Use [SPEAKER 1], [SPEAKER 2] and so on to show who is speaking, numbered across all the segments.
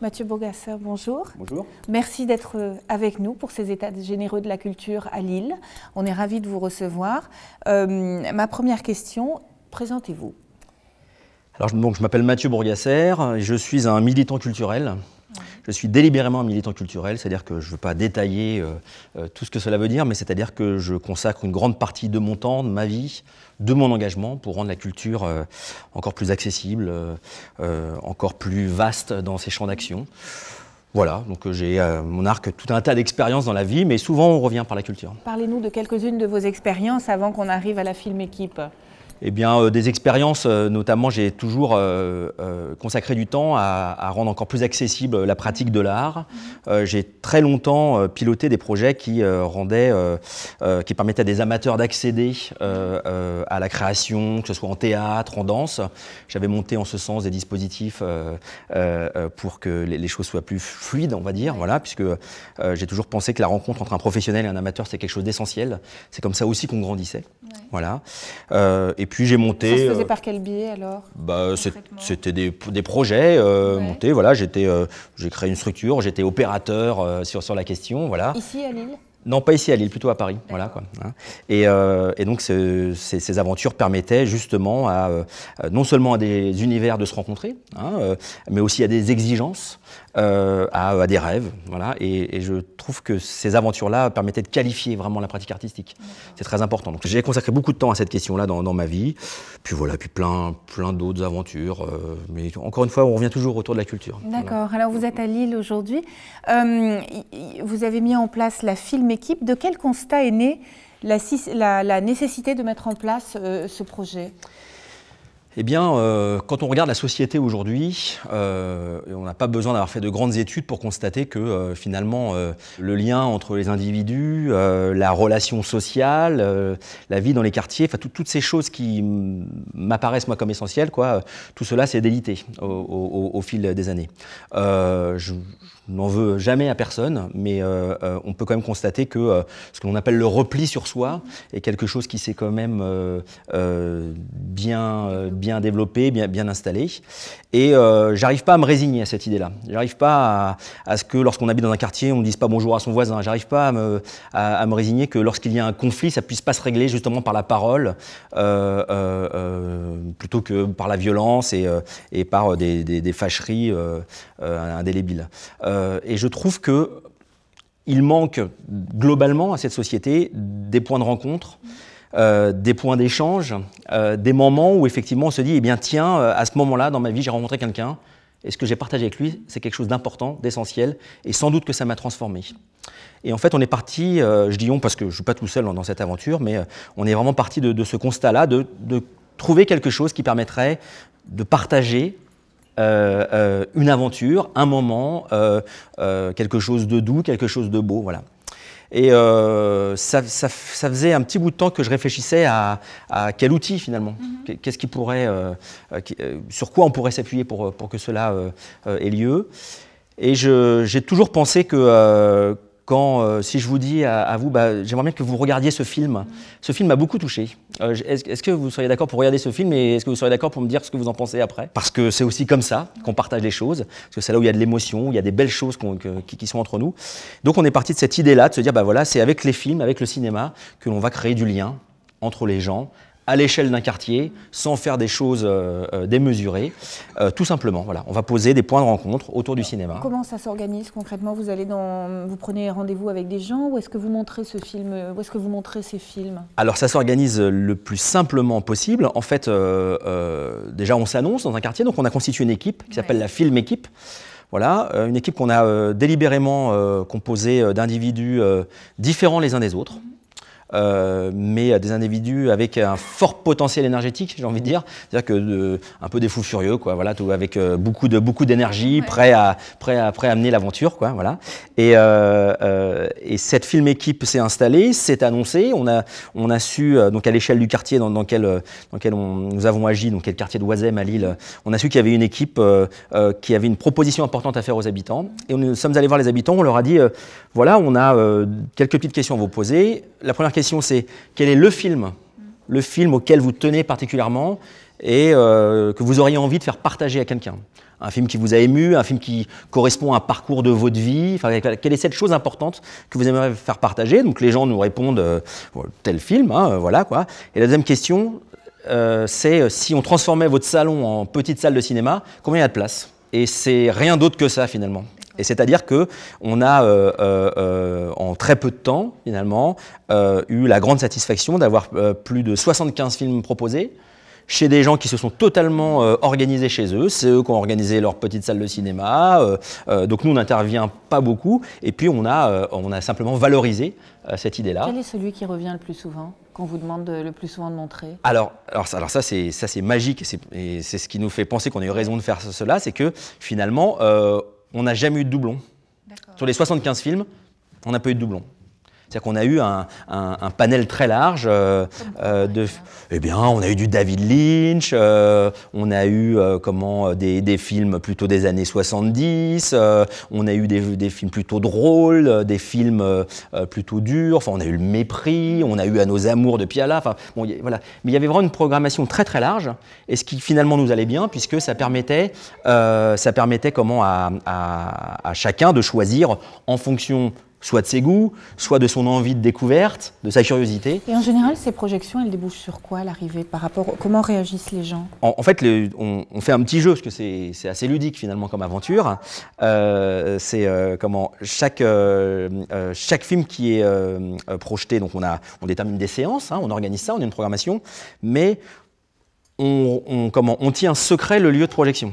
[SPEAKER 1] Mathieu Bourgasseur, bonjour.
[SPEAKER 2] Bonjour.
[SPEAKER 1] Merci d'être avec nous pour ces états généreux de la culture à Lille. On est ravis de vous recevoir. Ma première question, présentez-vous.
[SPEAKER 2] Alors, je m'appelle Mathieu Bourgasseur, je suis un militant culturel. Je suis délibérément un militant culturel, c'est-à-dire que je ne veux pas détailler tout ce que cela veut dire, mais c'est-à-dire que je consacre une grande partie de mon temps, de ma vie, de mon engagement pour rendre la culture encore plus accessible, encore plus vaste dans ses champs d'action. Voilà, donc j'ai mon arc tout un tas d'expériences dans la vie, mais souvent on revient par la culture.
[SPEAKER 1] Parlez-nous de quelques-unes de vos expériences avant qu'on arrive à la Film Équipe.
[SPEAKER 2] Eh bien, des expériences, notamment, j'ai toujours consacré du temps à rendre encore plus accessible la pratique de l'art. J'ai très longtemps piloté des projets qui permettaient à des amateurs d'accéder à la création, que ce soit en théâtre, en danse. J'avais monté en ce sens des dispositifs pour que les choses soient plus fluides, on va dire, voilà, puisque j'ai toujours pensé que la rencontre entre un professionnel et un amateur, c'est quelque chose d'essentiel. C'est comme ça aussi qu'on grandissait. Ouais. Voilà. Et puis j'ai monté.
[SPEAKER 1] Ça se faisait par quel biais alors?
[SPEAKER 2] C'était des projets montés. Voilà, j'ai créé une structure, j'étais opérateur sur la question. Voilà.
[SPEAKER 1] Ici à Lille? Non,
[SPEAKER 2] pas ici à Lille, plutôt à Paris. Voilà, quoi. Et donc ces aventures permettaient justement non seulement à des univers de se rencontrer, mais aussi à des exigences, à des rêves. Voilà. Et je trouve que ces aventures-là permettaient de qualifier vraiment la pratique artistique. C'est très important. Donc j'ai consacré beaucoup de temps à cette question-là dans ma vie. Puis voilà, puis plein d'autres aventures. Mais encore une fois, on revient toujours autour de la culture.
[SPEAKER 1] D'accord. Voilà. Alors vous êtes à Lille aujourd'hui. Vous avez mis en place la Film Équipe. De quel constat est née la nécessité de mettre en place ce projet ?
[SPEAKER 2] Eh bien, quand on regarde la société aujourd'hui, on n'a pas besoin d'avoir fait de grandes études pour constater que finalement, le lien entre les individus, la relation sociale, la vie dans les quartiers, toutes ces choses qui m'apparaissent moi comme essentielles, tout cela s'est délité au fil des années. Je n'en veux jamais à personne, mais on peut quand même constater que ce que l'on appelle le repli sur soi est quelque chose qui s'est quand même bien développé, bien installé. Et j'arrive pas à me résigner à cette idée-là. J'arrive pas à ce que lorsqu'on habite dans un quartier, on ne dise pas bonjour à son voisin. J'arrive pas à me résigner que lorsqu'il y a un conflit, ça puisse pas se régler justement par la parole, plutôt que par la violence et par des fâcheries indélébiles. Et je trouve qu'il manque globalement à cette société des points de rencontre, des points d'échange, des moments où effectivement on se dit, eh bien tiens, à ce moment-là dans ma vie j'ai rencontré quelqu'un et ce que j'ai partagé avec lui c'est quelque chose d'important, d'essentiel et sans doute que ça m'a transformé. Et en fait on est parti, je dis on parce que je ne suis pas tout seul dans cette aventure, mais on est vraiment parti de ce constat-là, de trouver quelque chose qui permettrait de partager une aventure, un moment, quelque chose de doux, quelque chose de beau, voilà. Et ça faisait un petit bout de temps que je réfléchissais à quel outil finalement, qu'est-ce qui pourrait, sur quoi on pourrait s'appuyer pour que cela ait lieu. Et j'ai toujours pensé que si je vous dis à vous, j'aimerais bien que vous regardiez ce film. Ce film m'a beaucoup touché. Est-ce que vous seriez d'accord pour regarder ce film et est-ce que vous seriez d'accord pour me dire ce que vous en pensez après? Parce que c'est aussi comme ça qu'on partage les choses, parce que c'est là où il y a de l'émotion, où il y a des belles choses qui sont entre nous. Donc on est parti de cette idée-là, de se dire, voilà, c'est avec les films, avec le cinéma, que l'on va créer du lien entre les gens, à l'échelle d'un quartier, sans faire des choses démesurées, tout simplement. Voilà, on va poser des points de rencontre autour du cinéma.
[SPEAKER 1] Comment ça s'organise concrètement? Vous prenez rendez-vous avec des gens ou est-ce que vous montrez ce film? Où est-ce que vous montrez ces films?
[SPEAKER 2] Alors ça s'organise le plus simplement possible. En fait, déjà on s'annonce dans un quartier, donc on a constitué une équipe qui s'appelle la Film Équipe. Voilà, une équipe qu'on a délibérément composée d'individus différents les uns des autres. Mais des individus avec un fort potentiel énergétique, j'ai envie de dire, c'est-à-dire un peu des fous furieux, voilà, avec beaucoup d'énergie, prêts à amener l'aventure, voilà. Et Et cette Film Équipe s'est installée, s'est annoncée. On a su, donc à l'échelle du quartier dans lequel nous avons agi, donc qui est le quartier de Oisem à Lille, on a su qu'il y avait une équipe qui avait une proposition importante à faire aux habitants. Et nous sommes allés voir les habitants, on leur a dit, voilà, on a quelques petites questions à vous poser. La première question, c'est quel est le film auquel vous tenez particulièrement et que vous auriez envie de faire partager à quelqu'un. un film qui vous a ému, un film qui correspond à un parcours de votre vie. Enfin, quelle est cette chose importante que vous aimeriez faire partager? Donc les gens nous répondent tel film, hein, voilà quoi. Et la deuxième question, c'est si on transformait votre salon en petite salle de cinéma, combien il y a de place? Et c'est rien d'autre que ça finalement. Et c'est-à-dire qu'on a, en très peu de temps, finalement, eu la grande satisfaction d'avoir plus de 75 films proposés chez des gens qui se sont totalement organisés chez eux. C'est eux qui ont organisé leur petite salle de cinéma. Donc nous, on n'intervient pas beaucoup. Et puis, on a simplement valorisé cette idée-là.
[SPEAKER 1] Quel est celui qui revient le plus souvent, qu'on vous demande le plus souvent de montrer?
[SPEAKER 2] Alors ça, c'est magique. Et c'est ce qui nous fait penser qu'on a eu raison de faire cela. C'est que, finalement, on n'a jamais eu de doublon. Sur les 75 films, on n'a pas eu de doublon. C'est-à-dire qu'on a eu un panel très large eh bien, on a eu du David Lynch, on a eu des films plutôt des années 70, on a eu des films plutôt drôles, des films plutôt durs, enfin, on a eu Le Mépris, on a eu À nos amours de Piala, enfin, bon, voilà. Mais il y avait vraiment une programmation très très large, et ce qui finalement nous allait bien, puisque ça permettait à chacun de choisir en fonction soit de ses goûts, soit de son envie de découverte, de sa curiosité.
[SPEAKER 1] Et en général, ces projections, elles débouchent sur quoi à l'arrivée par rapport comment réagissent les gens?
[SPEAKER 2] En fait, on fait un petit jeu, parce que c'est assez ludique finalement comme aventure. Chaque film qui est projeté, donc on détermine des séances, hein, on organise ça, on a une programmation, mais on tient secret le lieu de projection.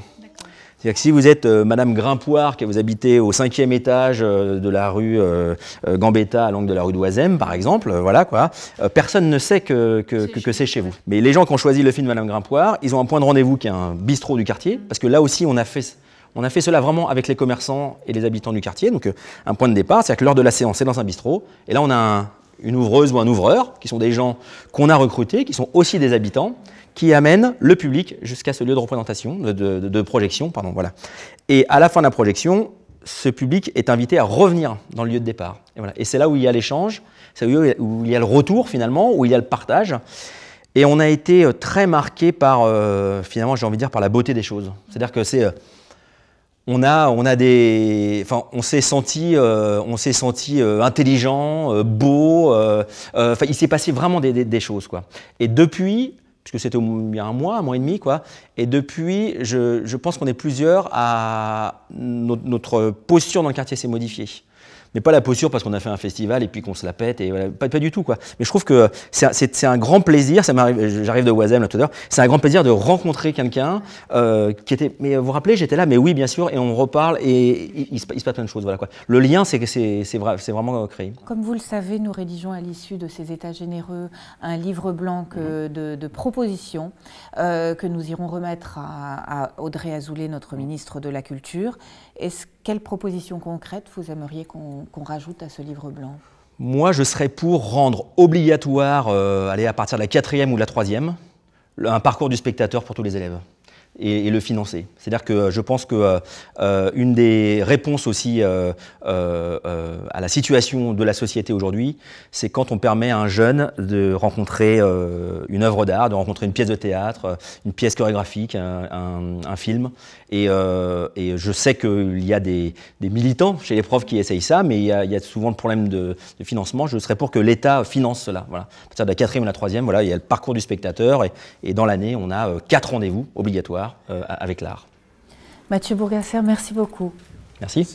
[SPEAKER 2] C'est-à-dire que si vous êtes Madame Grimpoire, que vous habitez au 5e étage de la rue Gambetta, à l'angle de la rue d'Oisem, par exemple, voilà quoi, personne ne sait que c'est chez vous. Mais les gens qui ont choisi le film Madame Grimpoire, ils ont un point de rendez-vous qui est un bistrot du quartier, parce que là aussi on a fait cela vraiment avec les commerçants et les habitants du quartier. Donc un point de départ, c'est-à-dire que l'heure de la séance, c'est dans un bistrot, et là on a une ouvreuse ou un ouvreur, qui sont des gens qu'on a recrutés, qui sont aussi des habitants, qui amène le public jusqu'à ce lieu de représentation, de projection, pardon, voilà. Et à la fin de la projection, ce public est invité à revenir dans le lieu de départ. Et, voilà. Et c'est là où il y a l'échange, c'est là où il y a le retour finalement, où il y a le partage. Et on a été très marqué par, finalement, j'ai envie de dire, par la beauté des choses. C'est-à-dire que c'est... on s'est senti intelligent, beau. Il s'est passé vraiment des choses, quoi. Et depuis... puisque c'était il y a un mois et demi, quoi. Et depuis, je pense qu'on est plusieurs à... Notre posture dans le quartier s'est modifiée. Mais pas la posture parce qu'on a fait un festival et puis qu'on se la pète, et voilà, pas du tout, quoi. Mais je trouve que c'est un grand plaisir, j'arrive de Oisem là tout à l'heure, c'est un grand plaisir de rencontrer quelqu'un qui était... Mais vous vous rappelez, j'étais là, mais oui, bien sûr, et on reparle, et il se passe plein de choses, voilà, quoi. Le lien, c'est vraiment créé.
[SPEAKER 1] Comme vous le savez, nous rédigeons à l'issue de ces états généreux un livre blanc de propositions que nous irons remettre à Audrey Azoulay, notre ministre de la Culture. Quelles propositions concrètes vous aimeriez qu'on rajoute à ce livre blanc?
[SPEAKER 2] Moi, je serais pour rendre obligatoire, à partir de la 4e ou de la 3e, un parcours du spectateur pour tous les élèves. Et le financer. C'est-à-dire que je pense que une des réponses aussi à la situation de la société aujourd'hui, c'est quand on permet à un jeune de rencontrer une œuvre d'art, de rencontrer une pièce de théâtre, une pièce chorégraphique, un film. Et je sais qu'il y a des militants chez les profs qui essayent ça, mais il y a souvent le problème de financement. Je serais pour que l'État finance cela. Voilà. À partir de la 4e ou la 3e, voilà, il y a le parcours du spectateur, et dans l'année, on a 4 rendez-vous obligatoires avec l'art.
[SPEAKER 1] Mathieu Bourgasser, merci beaucoup.
[SPEAKER 2] Merci.